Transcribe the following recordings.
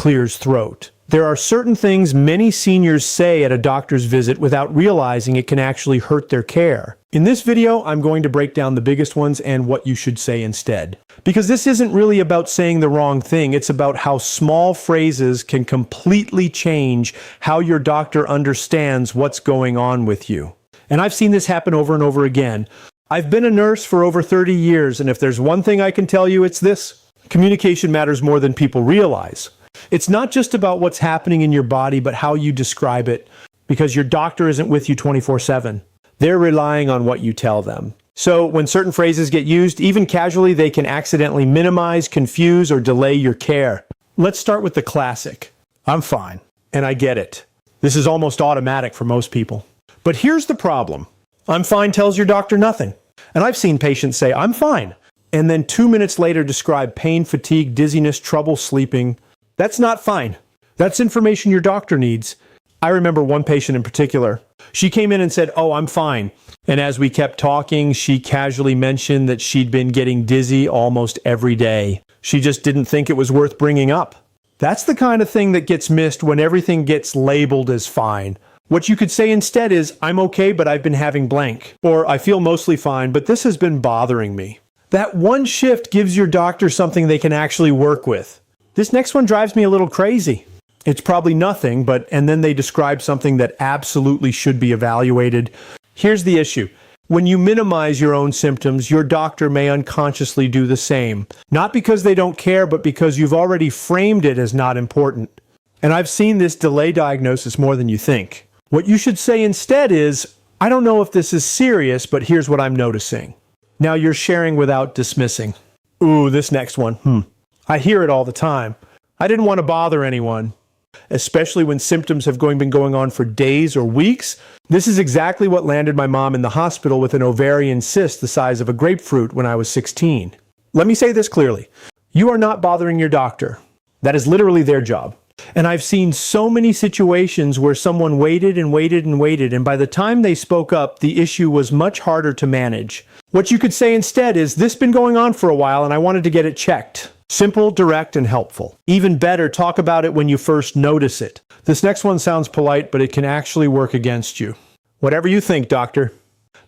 clear his throat. There are certain things many seniors say at a doctor's visit without realizing it can actually hurt their care. In this video, I'm going to break down the biggest ones and what you should say instead. Because this isn't really about saying the wrong thing, it's about how small phrases can completely change how your doctor understands what's going on with you. And I've seen this happen over and over again. I've been a nurse for over 30 years, and if there's one thing I can tell you, it's this: communication matters more than people realize. It's not just about what's happening in your body, but how you describe it, because your doctor isn't with you 24/7. They're relying on what you tell them. So when certain phrases get used, even casually, they can accidentally minimize, confuse, or delay your care. Let's start with the classic: "I'm fine, and I get it." This is almost automatic for most people. But here's the problem. "I'm fine" tells your doctor nothing. And I've seen patients say, "I'm fine," and then 2 minutes later describe pain, fatigue, dizziness, trouble sleeping. That's not fine. That's information your doctor needs. I remember one patient in particular. She came in and said, "Oh, I'm fine." And as we kept talking, she casually mentioned that she'd been getting dizzy almost every day. She just didn't think it was worth bringing up. That's the kind of thing that gets missed when everything gets labeled as fine. What you could say instead is, "I'm okay, but I've been having blank." Or, "I feel mostly fine, but this has been bothering me." That one shift gives your doctor something they can actually work with. "This next one drives me a little crazy." It's probably nothing, and then they describe something that absolutely should be evaluated. Here's the issue. When you minimize your own symptoms, your doctor may unconsciously do the same. Not because they don't care, but because you've already framed it as not important. And I've seen this delay diagnosis more than you think. What you should say instead is, "I don't know if this is serious, but here's what I'm noticing." Now you're sharing without dismissing. "Ooh, this next one, I hear it all the time. I didn't want to bother anyone." Especially when symptoms have been going on for days or weeks. This is exactly what landed my mom in the hospital with an ovarian cyst the size of a grapefruit when I was 16. Let me say this clearly. You are not bothering your doctor. That is literally their job. And I've seen so many situations where someone waited and waited and waited, and by the time they spoke up, the issue was much harder to manage. What you could say instead is, "This has been going on for a while and I wanted to get it checked." Simple, direct, and helpful. Even better, talk about it when you first notice it. This next one sounds polite, but it can actually work against you. "Whatever you think, doctor."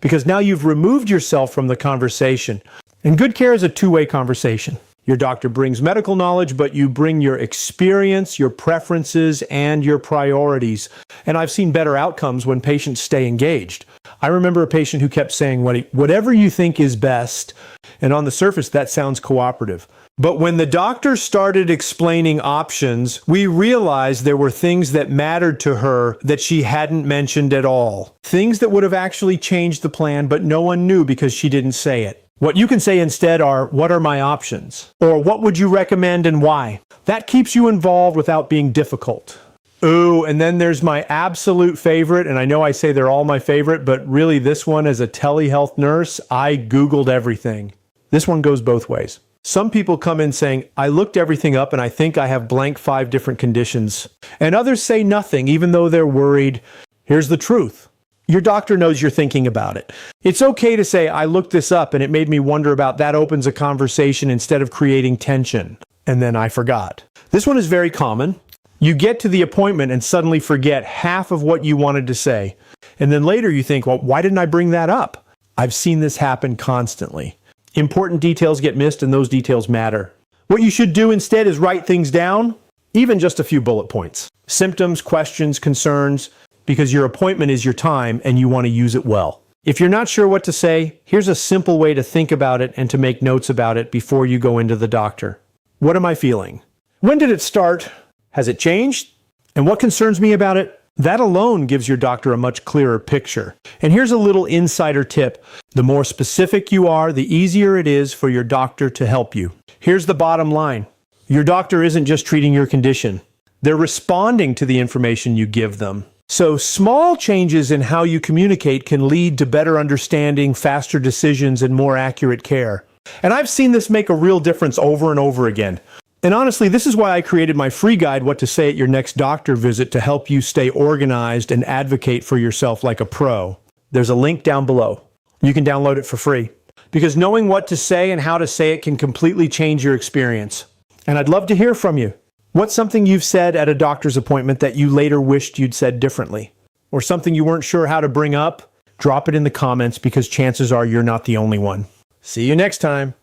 Because now you've removed yourself from the conversation. And good care is a two-way conversation. Your doctor brings medical knowledge, but you bring your experience, your preferences, and your priorities. And I've seen better outcomes when patients stay engaged. I remember a patient who kept saying, "Whatever you think is best," and on the surface that sounds cooperative. But when the doctor started explaining options, we realized there were things that mattered to her that she hadn't mentioned at all. Things that would have actually changed the plan, but no one knew because she didn't say it. What you can say instead are, "What are my options?" Or, "What would you recommend and why?" That keeps you involved without being difficult. Ooh, and then there's my absolute favorite, and I know I say they're all my favorite, but really this one, as a telehealth nurse, I Googled everything. This one goes both ways. Some people come in saying, "I looked everything up and I think I have blank 5 different conditions." And others say nothing, even though they're worried. Here's the truth. Your doctor knows you're thinking about it. It's okay to say, "I looked this up and it made me wonder about." That opens a conversation instead of creating tension. And then "I forgot." This one is very common. You get to the appointment and suddenly forget half of what you wanted to say. And then later you think, "Well, why didn't I bring that up?" I've seen this happen constantly. Important details get missed, and those details matter. What you should do instead is write things down, even just a few bullet points. Symptoms, questions, concerns, because your appointment is your time and you want to use it well. If you're not sure what to say, here's a simple way to think about it and to make notes about it before you go into the doctor. What am I feeling? When did it start? Has it changed? And what concerns me about it? That alone gives your doctor a much clearer picture. And here's a little insider tip. The more specific you are, the easier it is for your doctor to help you. Here's the bottom line. Your doctor isn't just treating your condition. They're responding to the information you give them. So small changes in how you communicate can lead to better understanding, faster decisions, and more accurate care. And I've seen this make a real difference over and over again. And honestly, this is why I created my free guide, What to Say at Your Next Doctor Visit, to help you stay organized and advocate for yourself like a pro. There's a link down below. You can download it for free. Because knowing what to say and how to say it can completely change your experience. And I'd love to hear from you. What's something you've said at a doctor's appointment that you later wished you'd said differently? Or something you weren't sure how to bring up? Drop it in the comments because chances are you're not the only one. See you next time.